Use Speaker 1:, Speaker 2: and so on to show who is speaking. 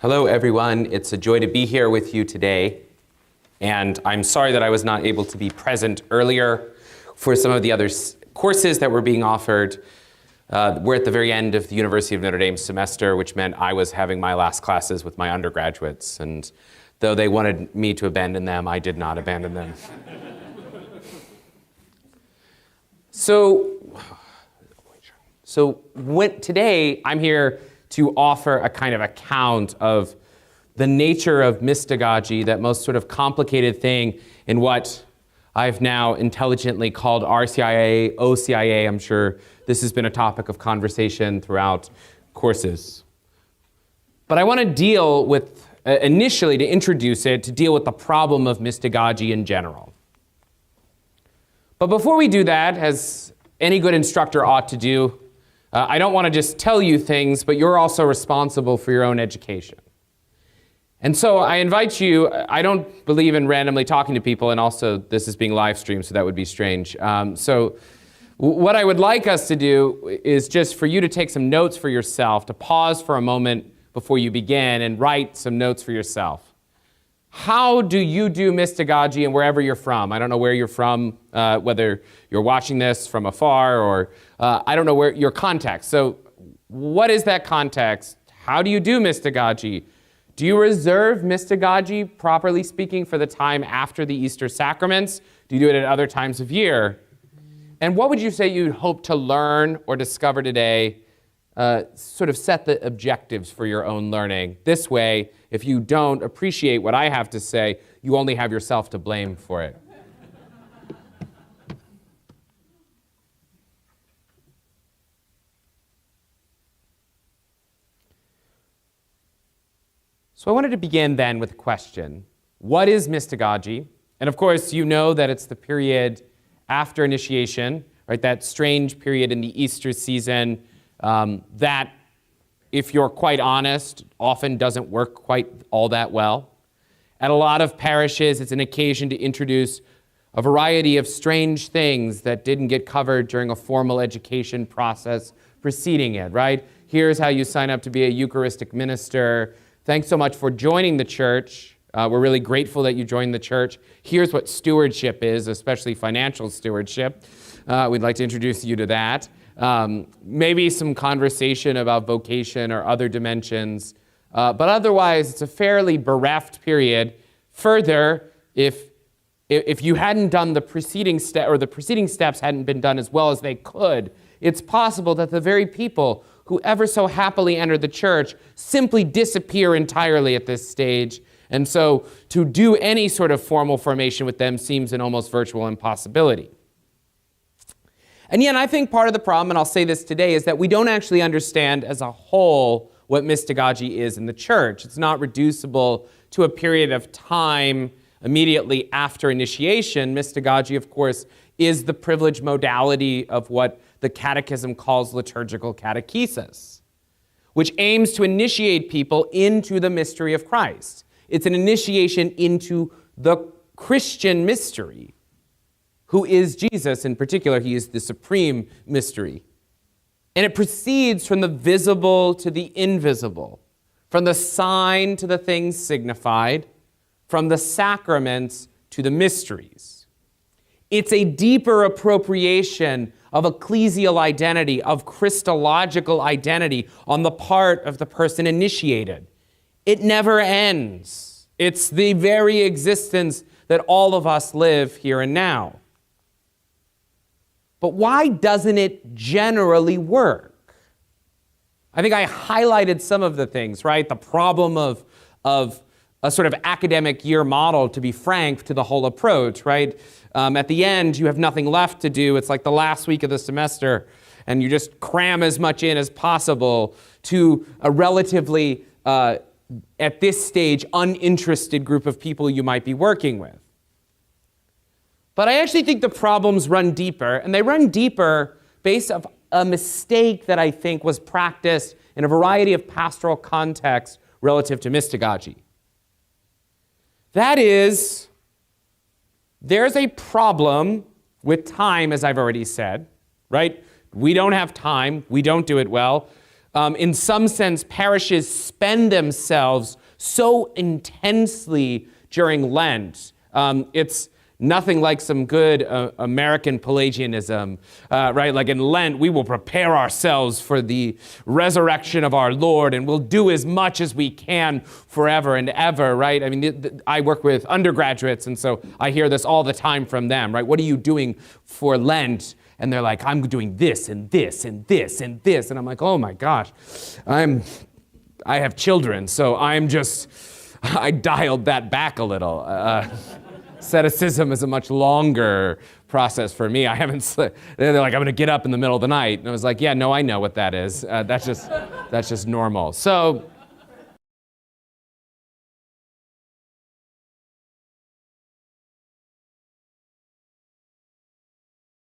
Speaker 1: Hello, everyone. It's a joy to be here with you today. And I'm sorry that I was not able to be present earlier for some of the other courses that were being offered. We're at the very end of the University of Notre Dame semester, which meant I was having my last classes with my undergraduates. And though they wanted me to abandon them, I did not abandon them. Today I'm here to offer a kind of account of the nature of mystagogy, that most sort of complicated thing in what I've now intelligently called RCIA, OCIA. I'm sure this has been a topic of conversation throughout courses. But I want to deal with, initially to introduce it, to deal with the problem of mystagogy in general. But before we do that, as any good instructor ought to do, I don't want to just tell you things, but you're also responsible for your own education. And so I invite you, I don't believe in randomly talking to people, and also this is being live streamed, so that would be strange. So what I would like us to do is just for you to take some notes for yourself, to pause for a moment before you begin and write some notes for yourself. How do you do mystagogy and wherever you're from? I don't know where you're from, whether you're watching this from afar or I don't know where your context. So what is that context? How do you do mystagogy? Do you reserve mystagogy, properly speaking, for the time after the Easter sacraments? Do you do it at other times of year? And what would you say you'd hope to learn or discover today? Sort of set the objectives for your own learning. This way, if you don't appreciate what I have to say, you only have yourself to blame for it. So I wanted to begin then with a question. What is mystagogy? And of course, you know that it's the period after initiation, right? That strange period in the Easter season that, if you're quite honest, often doesn't work quite all that well. At a lot of parishes, it's an occasion to introduce a variety of strange things that didn't get covered during a formal education process preceding it, right? Here's how you sign up to be a Eucharistic minister. Thanks so much for joining the church. We're really grateful that you joined the church. Here's what stewardship is, especially financial stewardship. We'd like to introduce you to that. Maybe some conversation about vocation or other dimensions. But otherwise, it's a fairly bereft period. Further, if you hadn't done the preceding step, or the preceding steps hadn't been done as well as they could, it's possible that the very people who ever so happily entered the church simply disappear entirely at this stage. And so to do any sort of formal formation with them seems an almost virtual impossibility. And yet I think part of the problem, and I'll say this today, is that we don't actually understand as a whole what mystagogy is in the church. It's not reducible to a period of time immediately after initiation. Mystagogy, of course, is the privileged modality of what the Catechism calls liturgical catechesis, which aims to initiate people into the mystery of Christ. It's an initiation into the Christian mystery, who is Jesus. In particular, he is the supreme mystery. And it proceeds from the visible to the invisible, from the sign to the things signified, from the sacraments to the mysteries. It's a deeper appropriation of ecclesial identity, of Christological identity on the part of the person initiated. It never ends. It's the very existence that all of us live here and now. But why doesn't it generally work? I think I highlighted some of the things, right? The problem of a sort of academic year model, to be frank, to the whole approach, right? At the end, you have nothing left to do. It's like the last week of the semester, and you just cram as much in as possible to a relatively, at this stage, uninterested group of people you might be working with. But I actually think the problems run deeper, and they run deeper based on a mistake that I think was practiced in a variety of pastoral contexts relative to mystagogy. That is, there's a problem with time, as I've already said, right? We don't have time. We don't do it well. In some sense, parishes spend themselves so intensely during Lent. It's nothing like some good American Pelagianism, right? Like in Lent, we will prepare ourselves for the resurrection of our Lord, and we'll do as much as we can forever and ever, right? I mean, I work with undergraduates, and so I hear this all the time from them, right? What are you doing for Lent? And they're like, I'm doing this and this and this and this. And I'm like, oh my gosh, I have children, so I dialed that back a little. Asceticism is a much longer process for me. They're like, I'm going to get up in the middle of the night. And I was like, yeah, no, I know what that is. That's just normal. So